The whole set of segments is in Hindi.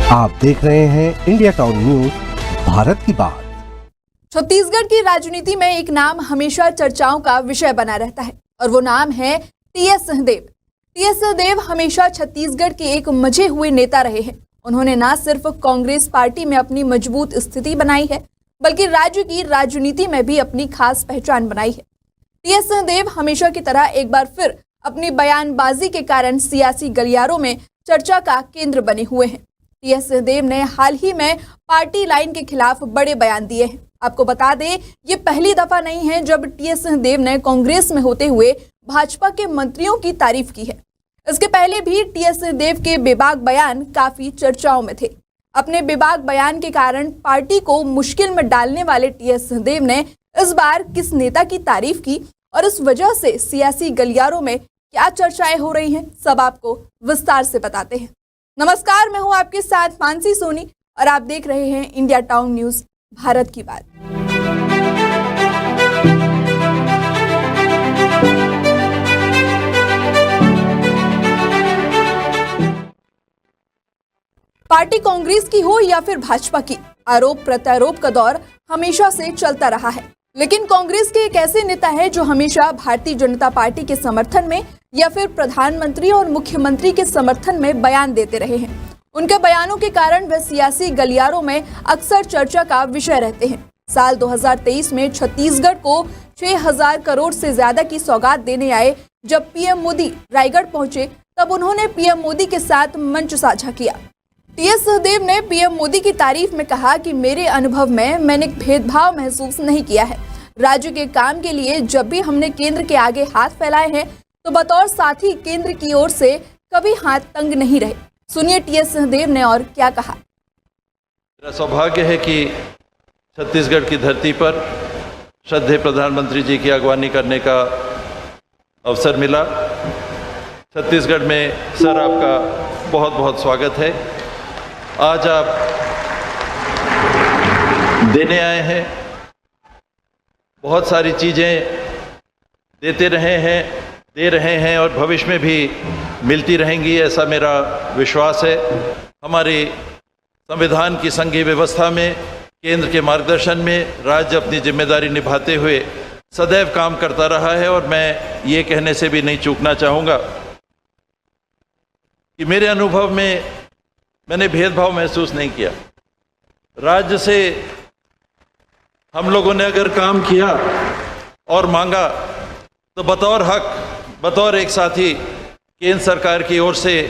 आप देख रहे हैं इंडिया टाउन न्यूज, भारत की बात। छत्तीसगढ़ की राजनीति में एक नाम हमेशा चर्चाओं का विषय बना रहता है और वो नाम है टीएस सिंहदेव। टीएस सिंहदेव हमेशा छत्तीसगढ़ के एक मजे हुए नेता रहे हैं। उन्होंने न सिर्फ कांग्रेस पार्टी में अपनी मजबूत स्थिति बनाई है, बल्कि राज्य की राजनीति में भी अपनी खास पहचान बनाई है। टीएस सिंहदेव हमेशा की तरह एक बार फिर अपनी बयानबाजी के कारण सियासी गलियारों में चर्चा का केंद्र बने हुए हैं। टीएस सिंहदेव ने हाल ही में पार्टी लाइन के खिलाफ बड़े बयान दिए हैं। आपको बता दें, ये पहली दफा नहीं है जब टीएस सिंहदेव ने कांग्रेस में होते हुए भाजपा के मंत्रियों की तारीफ की है। इसके पहले भी टीएस सिंहदेव के बेबाक बयान काफी चर्चाओं में थे। अपने बेबाक बयान के कारण पार्टी को मुश्किल में डालने वाले टीएस सिंहदेव ने इस बार किस नेता की तारीफ की और इस वजह से सियासी गलियारों में क्या चर्चाएं हो रही हैं, सब आपको विस्तार से बताते हैं। नमस्कार, मैं हूं आपके साथ मानसी सोनी और आप देख रहे हैं इंडिया टाउन न्यूज, भारत की बात। पार्टी कांग्रेस की हो या फिर भाजपा की, आरोप प्रत्यारोप का दौर हमेशा से चलता रहा है। लेकिन कांग्रेस के एक ऐसे नेता है जो हमेशा भारतीय जनता पार्टी के समर्थन में या फिर प्रधानमंत्री और मुख्यमंत्री के समर्थन में बयान देते रहे हैं। उनके बयानों के कारण वे सियासी गलियारों में अक्सर चर्चा का विषय रहते हैं। साल 2023 में छत्तीसगढ़ को 6,000 करोड़ से ज्यादा की सौगात देने आए जब पीएम मोदी रायगढ़ पहुंचे, तब उन्होंने पीएम मोदी के साथ मंच साझा किया। टीएस सिंहदेव ने पीएम मोदी की तारीफ में कहा कि मेरे अनुभव में मैंने भेदभाव महसूस नहीं किया है। राज्य के काम के लिए जब भी हमने केंद्र के आगे हाथ फैलाए हैं तो बतौर साथी केंद्र की ओर से कभी हाथ तंग नहीं रहे। सुनिए टीएस सिंहदेव ने और क्या कहा। मेरा सौभाग्य है कि छत्तीसगढ़ की धरती पर श्रद्धेय प्रधानमंत्री जी की अगवानी करने का अवसर मिला। छत्तीसगढ़ में सर आपका बहुत बहुत स्वागत है। आज आप देने आए हैं, बहुत सारी चीज़ें देते रहे हैं, दे रहे हैं और भविष्य में भी मिलती रहेंगी, ऐसा मेरा विश्वास है। हमारे संविधान की संघीय व्यवस्था में केंद्र के मार्गदर्शन में राज्य अपनी जिम्मेदारी निभाते हुए सदैव काम करता रहा है और मैं ये कहने से भी नहीं चूकना चाहूँगा कि मेरे अनुभव में मैंने भेदभाव महसूस नहीं किया। राज्य से हम लोगों ने अगर काम किया और मांगा तो बतौर हक, बतौर एक साथी केंद्र सरकार की ओर से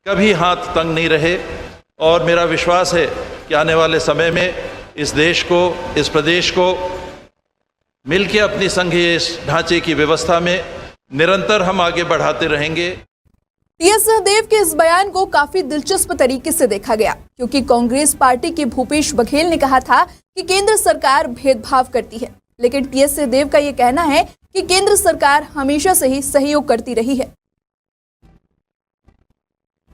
कभी हाथ तंग नहीं रहे और मेरा विश्वास है कि आने वाले समय में इस देश को, इस प्रदेश को मिलकर अपनी संघीय ढांचे की व्यवस्था में निरंतर हम आगे बढ़ाते रहेंगे। टीएस सिंहदेव के इस बयान को काफी दिलचस्प तरीके से देखा गया, क्योंकि कांग्रेस पार्टी के भूपेश बघेल ने कहा था कि केंद्र सरकार भेदभाव करती है, लेकिन टीएस सिंहदेव का यह कहना है कि केंद्र सरकार हमेशा से ही सहयोग करती रही है।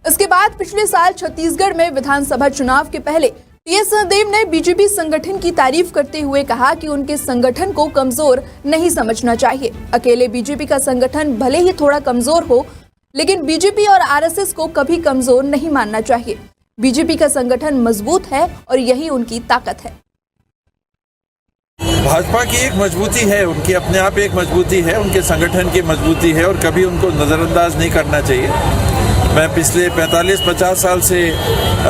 इसके बाद पिछले साल छत्तीसगढ़ में विधानसभा चुनाव के पहले टीएस सिंहदेव ने बीजेपी संगठन की तारीफ करते हुए कहा कि उनके संगठन को कमजोर नहीं समझना चाहिए। अकेले बीजेपी का संगठन भले ही थोड़ा कमजोर हो, लेकिन बीजेपी और आरएसएस को कभी कमजोर नहीं मानना चाहिए। बीजेपी का संगठन मजबूत है और यही उनकी ताकत है। भाजपा की एक मजबूती है, उनकी अपने आप एक मजबूती है, उनके संगठन की मजबूती है और कभी उनको नज़रअंदाज नहीं करना चाहिए। मैं पिछले 45-50 साल से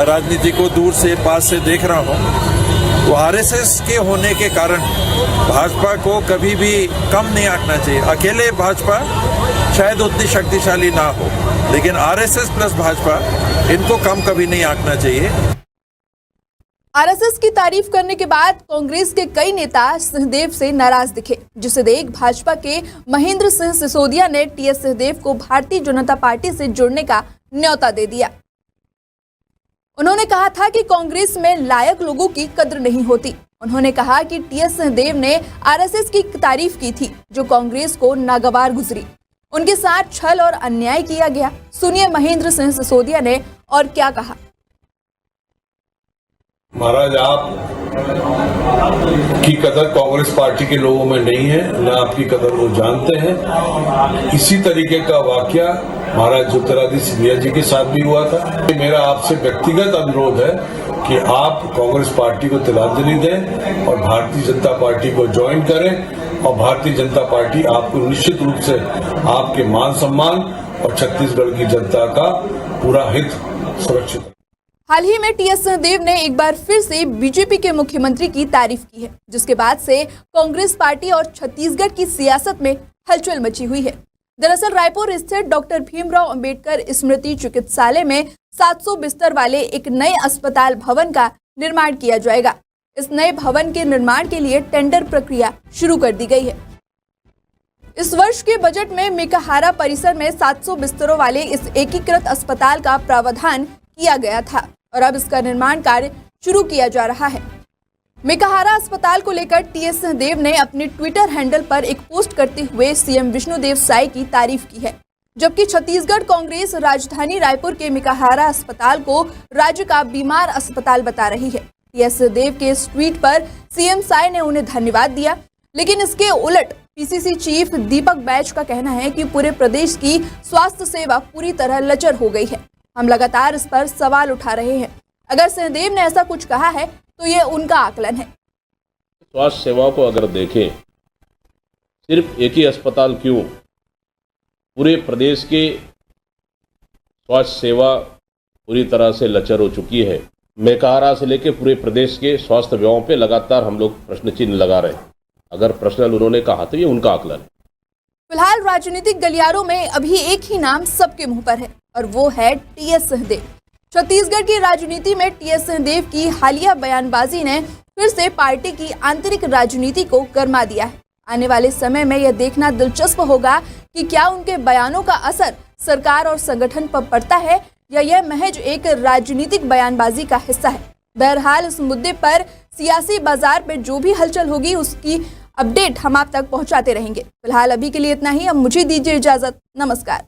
राजनीति को दूर से पास से देख रहा हूँ। तो आरएसएस के होने के कारण भाजपा को कभी भी कम नहीं आंकना चाहिए। अकेले भाजपा शायद उतनी शक्तिशाली ना हो, लेकिन आरएसएस प्लस भाजपा, इनको कम कभी नहीं आंकना चाहिए। आरएसएस की तारीफ करने के बाद कांग्रेस के कई नेता सिंहदेव से नाराज दिखे, जिसे देख भाजपा के महेंद्र सिंह सिसोदिया ने टीएस सिंहदेव को भारतीय जनता पार्टी से जुड़ने का न्योता दे दिया। उन्होंने कहा था कि कांग्रेस में लायक लोगों की कद्र नहीं होती। उन्होंने कहा कि टीएस सिंहदेव ने आरएसएस की तारीफ की थी, जो कांग्रेस को नागवार गुजरी। उनके साथ छल और अन्याय किया गया। सुनिए महेंद्र सिंह सिसोदिया ने और क्या कहा। महाराज, आप की कदर कांग्रेस पार्टी के लोगों में नहीं है, न आपकी कदर वो जानते हैं। इसी तरीके का वाकया महाराज ज्योतिरादित्य सिंधिया जी के साथ भी हुआ था। मेरा आपसे व्यक्तिगत अनुरोध है कि आप कांग्रेस पार्टी को तिलांजलि दें और भारतीय जनता पार्टी को ज्वाइन करें और भारतीय जनता पार्टी आपको निश्चित रूप से आपके मान सम्मान और छत्तीसगढ़ की जनता का पूरा हित सुरक्षित। हाल ही में टीएस सिंहदेव ने एक बार फिर से बीजेपी के मुख्यमंत्री की तारीफ की है, जिसके बाद से कांग्रेस पार्टी और छत्तीसगढ़ की सियासत में हलचल मची हुई है। दरअसल रायपुर स्थित डॉक्टर भीमराव अंबेडकर स्मृति चिकित्सालय में 700 बिस्तर वाले एक नए अस्पताल भवन का निर्माण किया जाएगा। इस नए भवन के निर्माण के लिए टेंडर प्रक्रिया शुरू कर दी गई है। इस वर्ष के बजट में मेकाहारा परिसर में 700 बिस्तरों वाले इस एकीकृत अस्पताल का प्रावधान किया गया था और अब इसका निर्माण कार्य शुरू किया जा रहा है। मेकाहारा अस्पताल को लेकर टीएस सिंहदेव ने अपने ट्विटर हैंडल पर एक पोस्ट करते हुए सीएम विष्णुदेव साय की तारीफ की है, जबकि छत्तीसगढ़ कांग्रेस राजधानी रायपुर के मेकाहारा अस्पताल को राज्य का बीमार अस्पताल बता रही है। टीएस सिंहदेव के इस ट्वीट पर सीएम साय ने उन्हें धन्यवाद दिया, लेकिन इसके उलट पीसीसी चीफ दीपक बैज का कहना है कि पूरे प्रदेश की स्वास्थ्य सेवा पूरी तरह लचर हो गई है। हम लगातार इस पर सवाल उठा रहे हैं। अगर सिंहदेव ने ऐसा कुछ कहा है तो ये उनका आकलन है। स्वास्थ्य सेवा को अगर देखें, सिर्फ एक ही अस्पताल क्यों, पूरे प्रदेश के स्वास्थ्य सेवा पूरी तरह से लचर हो चुकी है। मेकाहारा से लेकर पूरे प्रदेश के स्वास्थ्य सेवाओं पे लगातार हम लोग प्रश्न चिन्ह लगा रहे हैं। अगर पर्सनल उन्होंने कहा तो ये उनका आकलन है। फिलहाल राजनीतिक गलियारों में अभी एक ही नाम सबके मुंह पर है और वो है टीएस सिंहदेव। छत्तीसगढ़ की राजनीति में टीएस सिंहदेव की हालिया बयानबाजी ने फिर से पार्टी की आंतरिक राजनीति को गरमा दिया है। आने वाले समय में यह देखना दिलचस्प होगा कि क्या उनके बयानों का असर सरकार और संगठन पर पड़ता है या यह महज एक राजनीतिक बयानबाजी का हिस्सा है। बहरहाल इस मुद्दे पर सियासी बाजार में जो भी हलचल होगी उसकी अपडेट हम आप तक पहुंचाते रहेंगे। फिलहाल अभी के लिए इतना ही। अब मुझे दीजिए इजाजत। नमस्कार।